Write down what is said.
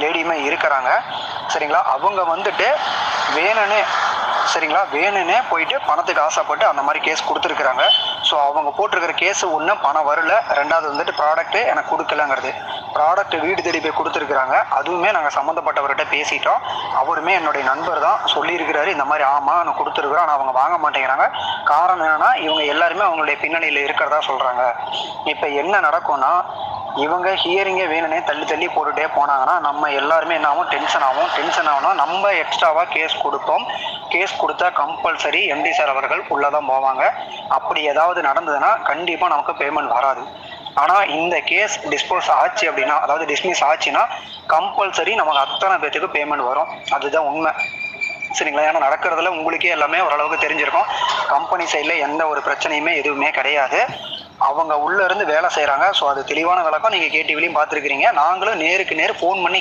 லேடியுமே இருக்கிறாங்க. சரிங்களா, அவங்க வந்துட்டு வேணும்னே சரிங்களா வேணும்னே போயிட்டு பணத்துக்கு ஆசைப்பட்டு அந்த மாதிரி கேஸ் கொடுத்துருக்குறாங்க. ஸோ அவங்க போட்டிருக்கிற கேஸு ஒன்று பணம் வரல, ரெண்டாவது வந்துட்டு ப்ராடக்ட்டு எனக்கு கொடுக்கலங்கிறது. ப்ராடக்ட் வீடு தேடி போய் கொடுத்துருக்குறாங்க. அதுவுமே நாங்கள் சம்மந்தப்பட்டவர்கிட்ட பேசிட்டோம். அவருமே என்னுடைய நண்பர் தான், சொல்லியிருக்கிறாரு இந்த மாதிரி ஆமாம் நான் கொடுத்துருக்குறோம், ஆனால் அவங்க வாங்க மாட்டேங்கிறாங்க. காரணம் என்னன்னா இவங்க எல்லாருமே அவங்களுடைய பின்னணியில் இருக்கிறதா சொல்கிறாங்க. இப்போ என்ன நடக்கும்னா, இவங்க ஹியரிங்கே வேணும்னே தள்ளி தள்ளி போட்டுகிட்டே போனாங்கன்னா நம்ம எல்லாருமே என்ன ஆகும், டென்ஷன் ஆகும்னா நம்ம எக்ஸ்ட்ராவாக கேஸ் கொடுப்போம். கேஸ் கொடுத்தா கம்பல்சரி எம்டி சார் அவர்கள் உள்ளே தான் போவாங்க. அப்படி ஏதாவது நடந்ததுன்னா கண்டிப்பாக நமக்கு பேமெண்ட் வராது. ஆனால் இந்த கேஸ் டிஸ்போஸ் ஆச்சு அப்படின்னா, அதாவது டிஸ்மிஸ் ஆச்சுன்னா கம்பல்சரி நமக்கு அத்தனை பேத்துக்கு பேமெண்ட் வரும். அதுதான் உண்மை. சரிங்களா, ஏன்னா நடக்கிறதுல உங்களுக்கே எல்லாமே ஓரளவுக்கு தெரிஞ்சிருக்கும். கம்பெனி சைடில் எந்த ஒரு பிரச்சனையுமே எதுவுமே கிடையாது. அவங்க உள்ளே இருந்து வேலை செய்கிறாங்க. ஸோ அது தெளிவான விளக்கம் நீங்கள் கேடிவிலையும் பார்த்துருக்கிறீங்க. நாங்களும் நேருக்கு நேர் ஃபோன் பண்ணி